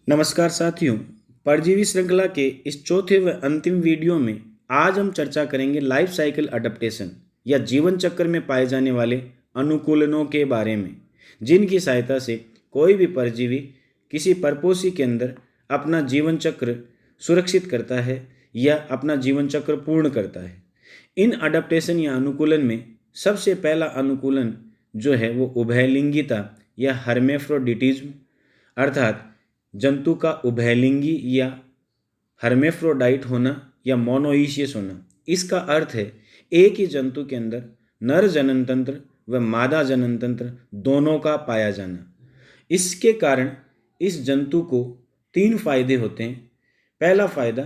नमस्कार साथियों, परजीवी श्रृंखला के इस चौथे व अंतिम वीडियो में आज हम चर्चा करेंगे लाइफ साइकिल अडेप्टेशन या जीवन चक्र में पाए जाने वाले अनुकूलनों के बारे में, जिनकी सहायता से कोई भी परजीवी किसी परपोषी के अंदर अपना जीवन चक्र सुरक्षित करता है या अपना जीवन चक्र पूर्ण करता है। इन अडेप्टेशन या अनुकूलन में सबसे पहला अनुकूलन जो है वो उभयलिंगिता या हर्मेफ्रोडिटिज्म अर्थात जंतु का उभयलिंगी या हर्मेफ्रोडाइट होना या मोनोइशियस होना। इसका अर्थ है एक ही जंतु के अंदर नर जनन तंत्र व मादा जनन तंत्र दोनों का पाया जाना। इसके कारण इस जंतु को 3 फायदे होते हैं। पहला फायदा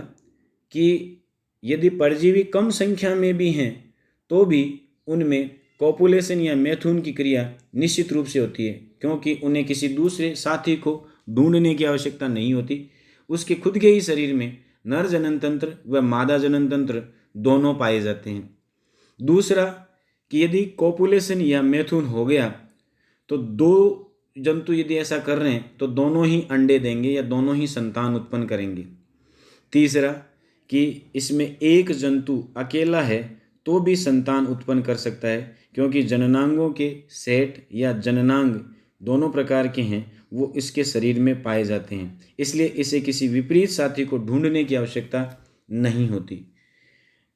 कि यदि परजीवी कम संख्या में भी हैं तो भी उनमें कॉपुलेशन या मैथुन की क्रिया निश्चित रूप से होती है, क्योंकि उन्हें किसी दूसरे साथी को ढूंढने की आवश्यकता नहीं होती। उसके खुद के ही शरीर में नर जनन तंत्र व मादा जनन तंत्र दोनों पाए जाते हैं। दूसरा कि यदि कॉपुलेशन या मैथुन हो गया तो 2 जंतु यदि ऐसा कर रहे हैं तो दोनों ही अंडे देंगे या दोनों ही संतान उत्पन्न करेंगे। तीसरा कि इसमें एक जंतु अकेला है तो भी संतान उत्पन्न कर सकता है, क्योंकि जननांगों के सेट या जननांग दोनों प्रकार के हैं, वो इसके शरीर में पाए जाते हैं। इसलिए इसे किसी विपरीत साथी को ढूंढने की आवश्यकता नहीं होती।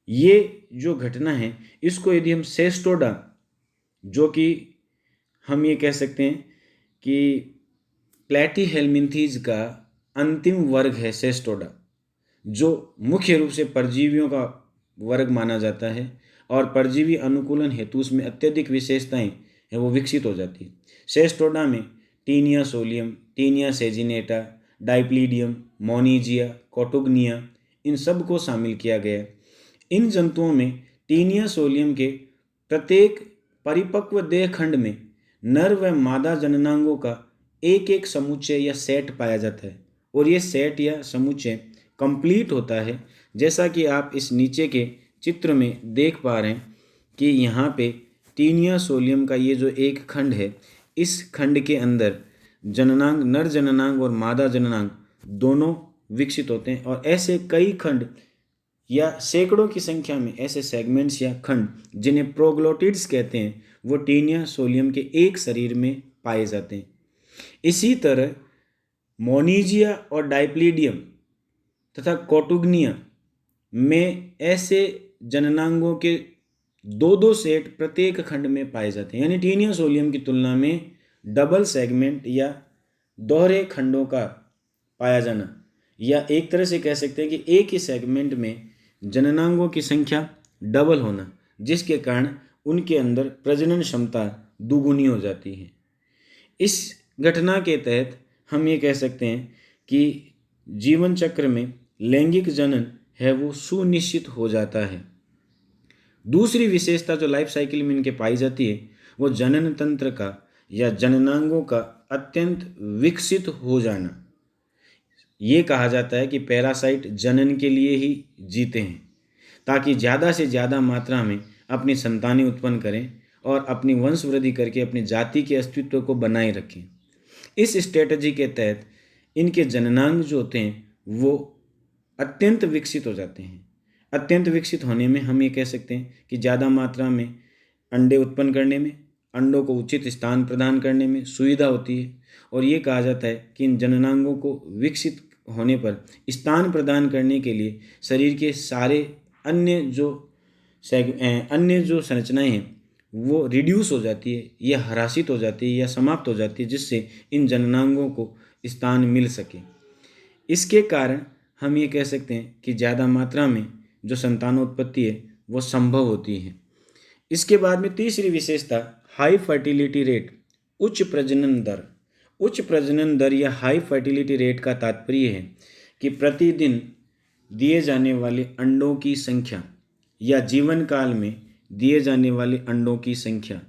ये जो घटना है इसको यदि हम सेस्टोडा, जो कि हम ये कह सकते हैं कि प्लैटीहेल्मिन्थीज का अंतिम वर्ग है सेस्टोडा, जो मुख्य रूप से परजीवियों का वर्ग माना जाता है और परजीवी अनुकूलन हेतु उसमें अत्यधिक विशेषताएं हैं वो विकसित हो जाती है। सेस्टोडा में टीनिया सोलियम, टीनिया सेजिनेटा, डाइप्लीडियम, मोनिजिया, कोटुग्निया, इन सब को शामिल किया गया है। इन जंतुओं में टीनिया सोलियम के प्रत्येक परिपक्व देह खंड में नर व मादा जननांगों का एक एक समुच्चय या सेट पाया जाता है, और ये सेट या समुच्चय कंप्लीट होता है, जैसा कि आप इस नीचे के चित्र में देख पा रहे हैं कि यहाँ पे टीनिया सोलियम का ये जो एक खंड है, इस खंड के अंदर जननांग, नर जननांग और मादा जननांग दोनों विकसित होते हैं। और ऐसे कई खंड या सैकड़ों की संख्या में ऐसे सेगमेंट्स या खंड जिन्हें प्रोग्लोटिड्स कहते हैं वो टीनिया सोलियम के एक शरीर में पाए जाते हैं। इसी तरह मोनिजिया और डाइप्लीडियम तथा कोटुग्निया में ऐसे जननांगों के 2-2 सेट प्रत्येक खंड में पाए जाते हैं, यानी टीनिया सोलियम की तुलना में डबल सेगमेंट या दोहरे खंडों का पाया जाना, या एक तरह से कह सकते हैं कि एक ही सेगमेंट में जननांगों की संख्या डबल होना, जिसके कारण उनके अंदर प्रजनन क्षमता दुगुनी हो जाती है। इस घटना के तहत हम ये कह सकते हैं कि जीवन चक्र में लैंगिक जनन है वो सुनिश्चित हो जाता है। दूसरी विशेषता जो लाइफ साइकिल में इनके पाई जाती है वो जनन तंत्र का या जननांगों का अत्यंत विकसित हो जाना। ये कहा जाता है कि पैरासाइट जनन के लिए ही जीते हैं, ताकि ज़्यादा से ज़्यादा मात्रा में अपनी संतानें उत्पन्न करें और अपनी वंश वृद्धि करके अपनी जाति के अस्तित्व को बनाए रखें। इस स्ट्रेटजी के तहत इनके जननांग जो होते हैं वो अत्यंत विकसित हो जाते हैं। अत्यंत विकसित होने में हम ये कह सकते हैं कि ज़्यादा मात्रा में अंडे उत्पन्न करने में, अंडों को उचित स्थान प्रदान करने में सुविधा होती है। और ये कहा जाता है कि इन जननांगों को विकसित होने पर स्थान प्रदान करने के लिए शरीर के सारे अन्य जो संरचनाएं हैं वो रिड्यूस हो जाती है या ह्रासित हो जाती है या समाप्त हो जाती है, जिससे इन जननांगों को स्थान मिल सके। इसके कारण हम ये कह सकते हैं कि ज़्यादा मात्रा में जो संतानोत्पत्ति है वो संभव होती है। इसके बाद में तीसरी विशेषता हाई फर्टिलिटी रेट, उच्च प्रजनन दर। उच्च प्रजनन दर या हाई फर्टिलिटी रेट का तात्पर्य है कि प्रतिदिन दिए जाने वाले अंडों की संख्या या जीवन काल में दिए जाने वाले अंडों की संख्या।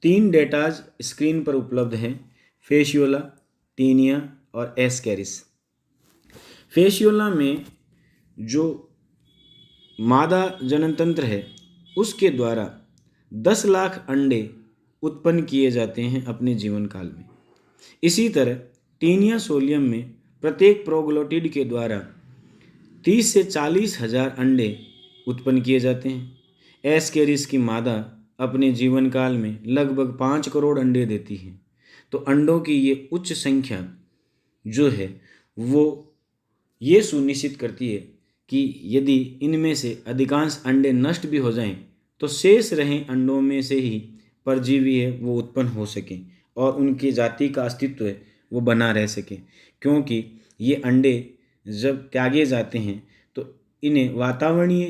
3 डेटाज स्क्रीन पर उपलब्ध हैं, फेशियोला, टीनिया और एस्केरिस। फेशियोला में जो मादा जनन तंत्र है उसके द्वारा 10 लाख अंडे उत्पन्न किए जाते हैं अपने जीवन काल में। इसी तरह टीनिया सोलियम में प्रत्येक प्रोग्लोटिड के द्वारा 30 से 40,000 अंडे उत्पन्न किए जाते हैं। एस्केरिस की मादा अपने जीवन काल में लगभग 5 करोड़ अंडे देती है। तो अंडों की ये उच्च संख्या जो है वो ये सुनिश्चित करती है कि यदि इनमें से अधिकांश अंडे नष्ट भी हो जाएं तो शेष रहें अंडों में से ही परजीवी है वो उत्पन्न हो सकें और उनकी जाति का अस्तित्व है वो बना रह सके, क्योंकि ये अंडे जब त्यागे जाते हैं तो इन्हें वातावरणीय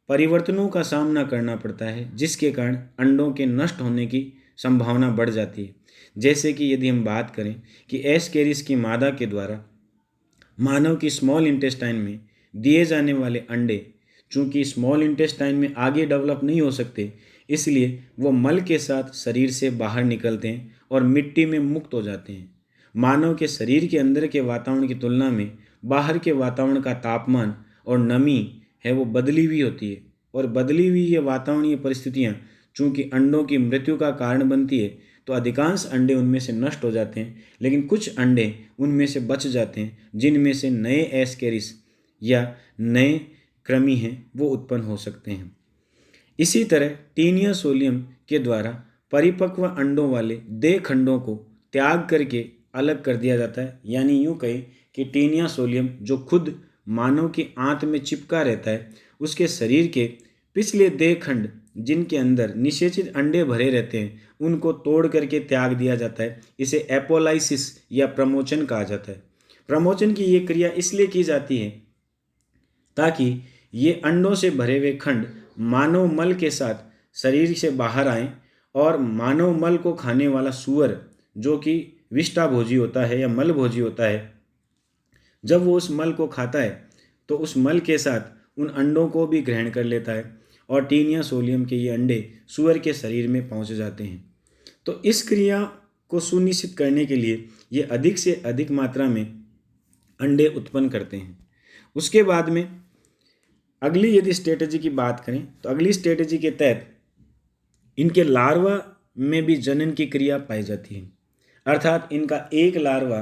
परिवर्तनों का सामना करना पड़ता है, जिसके कारण अंडों के नष्ट होने की संभावना बढ़ जाती है। जैसे कि यदि हम बात करें कि एस्केरिस की मादा के द्वारा मानव की स्मॉल इंटेस्टाइन में दिए जाने वाले अंडे चूंकि स्मॉल इंटेस्टाइन में आगे डेवलप नहीं हो सकते, इसलिए वो मल के साथ शरीर से बाहर निकलते हैं और मिट्टी में मुक्त हो जाते हैं। मानव के शरीर के अंदर के वातावरण की तुलना में बाहर के वातावरण का तापमान और नमी है वो बदली हुई होती है, और बदली हुई ये वातावरणीय परिस्थितियाँ चूँकि अंडों की मृत्यु का कारण बनती है तो अधिकांश अंडे उनमें से नष्ट हो जाते हैं, लेकिन कुछ अंडे उनमें से बच जाते हैं जिनमें से नए एस्केरिस या नए कृमि हैं वो उत्पन्न हो सकते हैं। इसी तरह टीनिया सोलियम के द्वारा परिपक्व अंडों वाले देह खंडों को त्याग करके अलग कर दिया जाता है। यानी यूँ कहें कि टीनिया सोलियम जो खुद मानव की आंत में चिपका रहता है, उसके शरीर के पिछले देह खंड जिनके अंदर निषेचित अंडे भरे रहते हैं उनको तोड़ करके त्याग दिया जाता है। इसे एपोलाइसिस या प्रमोचन कहा जाता है। प्रमोचन की ये क्रिया इसलिए की जाती है ताकि ये अंडों से भरे हुए खंड मानव मल के साथ शरीर से बाहर आएं और मानव मल को खाने वाला सूअर जो कि विष्टाभोजी होता है या मल भोजी होता है, जब वो उस मल को खाता है तो उस मल के साथ उन अंडों को भी ग्रहण कर लेता है और टीनिया सोलियम के ये अंडे सूअर के शरीर में पहुंच जाते हैं। तो इस क्रिया को सुनिश्चित करने के लिए ये अधिक से अधिक मात्रा में अंडे उत्पन्न करते हैं। उसके बाद में अगली यदि स्ट्रेटजी की बात करें तो अगली स्ट्रेटजी के तहत इनके लार्वा में भी जनन की क्रिया पाई जाती है, अर्थात इनका एक लार्वा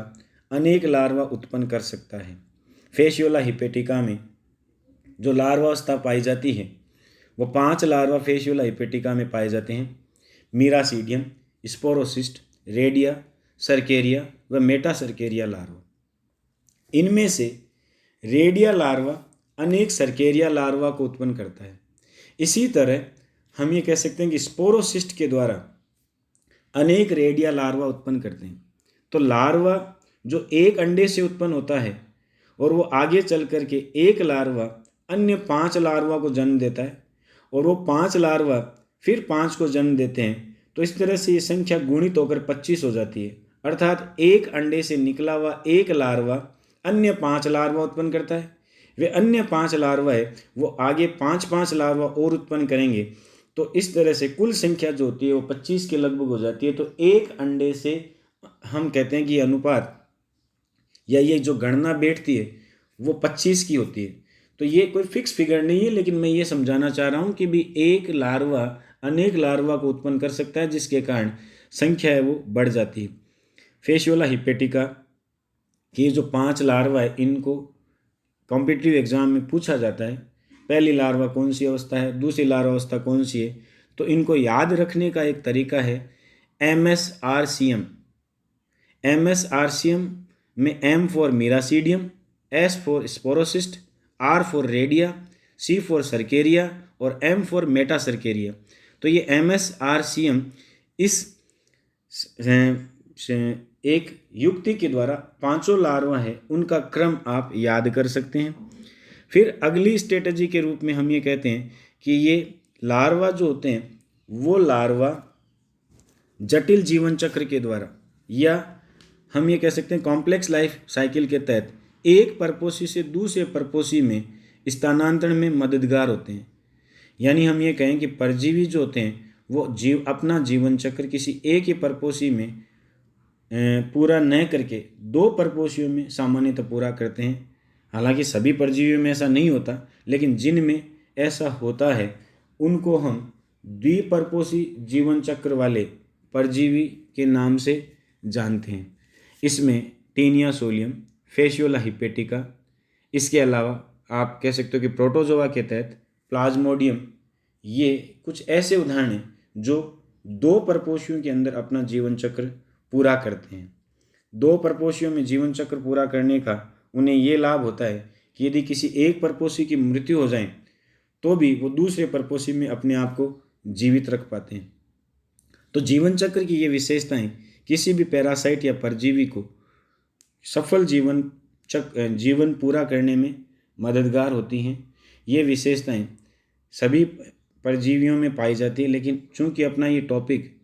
अनेक लार्वा उत्पन्न कर सकता है। फेशियोला हिपेटिका में जो लार्वावस्था पाई जाती है वो 5 लार्वा फेशियोला हिपेटिका में पाए जाते हैं। मीरासीडियम, स्पोरोसिस्ट, रेडिया, सर्केरिया व मेटासर्केरिया लार्वा। इनमें से रेडिया लार्वा अनेक सर्केरिया लार्वा को उत्पन्न करता है। इसी तरह हम ये कह सकते हैं कि स्पोरोसिस्ट के द्वारा अनेक रेडिया लार्वा उत्पन्न करते हैं। तो लार्वा जो एक अंडे से उत्पन्न होता है और वो आगे चल करके एक लार्वा अन्य 5 लार्वा को जन्म देता है और वो 5 लार्वा फिर 5 को जन्म देते हैं। तो इस तरह से ये संख्या गुणित होकर 25 हो जाती है, अर्थात एक अंडे से निकला हुआ एक लार्वा अन्य 5 लार्वा उत्पन्न करता है। वे अन्य 5 लार्वा है वो आगे 5-5 लार्वा और उत्पन्न करेंगे। तो इस तरह से कुल संख्या जो होती है वो 25 के लगभग हो जाती है। तो एक अंडे से हम कहते हैं कि अनुपात या ये जो गणना बैठती है वो 25 की होती है। तो ये कोई फिक्स फिगर नहीं है, लेकिन मैं ये समझाना चाह रहा हूँ कि भी एक लार्वा अनेक लार्वा को उत्पन्न कर सकता है, जिसके कारण संख्या है वो बढ़ जाती है। फेशियोला हिपेटिका की जो 5 लार्वा है इनको कॉम्पिटिटिव एग्जाम में पूछा जाता है, पहली लार्वा कौन सी अवस्था है, दूसरी लार्वा अवस्था कौन सी है। तो इनको याद रखने का एक तरीका है MSRCM। MSRCM में M for miracidium, S for sporocyst, R for redia, C for cercaria और M फॉर मेटासर्केरिया। तो ये MSRCM इस एक युक्ति के द्वारा 5 लार्वा है उनका क्रम आप याद कर सकते हैं। फिर अगली स्ट्रेटजी के रूप में हम ये कहते हैं कि ये लार्वा जो होते हैं वो लार्वा जटिल जीवन चक्र के द्वारा या हम ये कह सकते हैं कॉम्प्लेक्स लाइफ साइकिल के तहत एक परपोषी से दूसरे परपोषी में स्थानांतरण में मददगार होते हैं। यानी हम ये कहें कि परजीवी जो होते हैं वो अपना जीवन चक्र किसी एक ही परपोषी में पूरा न करके 2 परपोषियों में सामान्यतः पूरा करते हैं। हालांकि सभी परजीवियों में ऐसा नहीं होता, लेकिन जिनमें ऐसा होता है उनको हम द्विपरपोषी जीवन चक्र वाले परजीवी के नाम से जानते हैं। इसमें टीनिया सोलियम, फेशियोला हिपेटिका। इसके अलावा आप कह सकते हो कि प्रोटोजोआ के तहत प्लाज्मोडियम, ये कुछ ऐसे उदाहरण हैं जो 2 परपोषियों के अंदर अपना जीवन चक्र पूरा करते हैं। 2 परपोषियों में जीवन चक्र पूरा करने का उन्हें ये लाभ होता है कि यदि किसी एक परपोषी की मृत्यु हो जाए तो भी वो दूसरे परपोषी में अपने आप को जीवित रख पाते हैं। तो जीवन चक्र की ये विशेषताएं किसी भी पैरासाइट या परजीवी को सफल जीवन पूरा करने में मददगार होती हैं। ये विशेषताएं सभी परजीवियों में पाई जाती है, लेकिन चूंकि अपना ये टॉपिक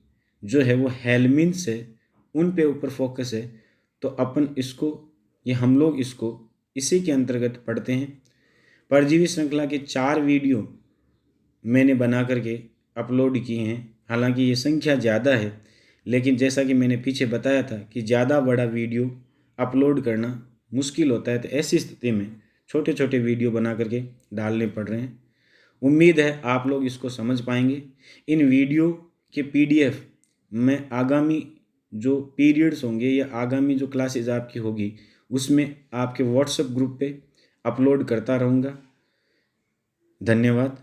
जो है वो हेलमिन्थ्स है, उन पे ऊपर फोकस है, तो हम लोग इसको इसी के अंतर्गत पढ़ते हैं। परजीवी श्रृंखला के 4 वीडियो मैंने बना करके अपलोड किए हैं। हालांकि ये संख्या ज़्यादा है, लेकिन जैसा कि मैंने पीछे बताया था कि ज़्यादा बड़ा वीडियो अपलोड करना मुश्किल होता है, तो ऐसी स्थिति में छोटे छोटे वीडियो बना करके डालने पड़ रहे हैं। उम्मीद है आप लोग इसको समझ पाएंगे। इन वीडियो के PDF मैं आगामी जो पीरियड्स होंगे या आगामी जो क्लासेज आपकी होगी उसमें आपके व्हाट्सएप ग्रुप पे अपलोड करता रहूँगा। धन्यवाद।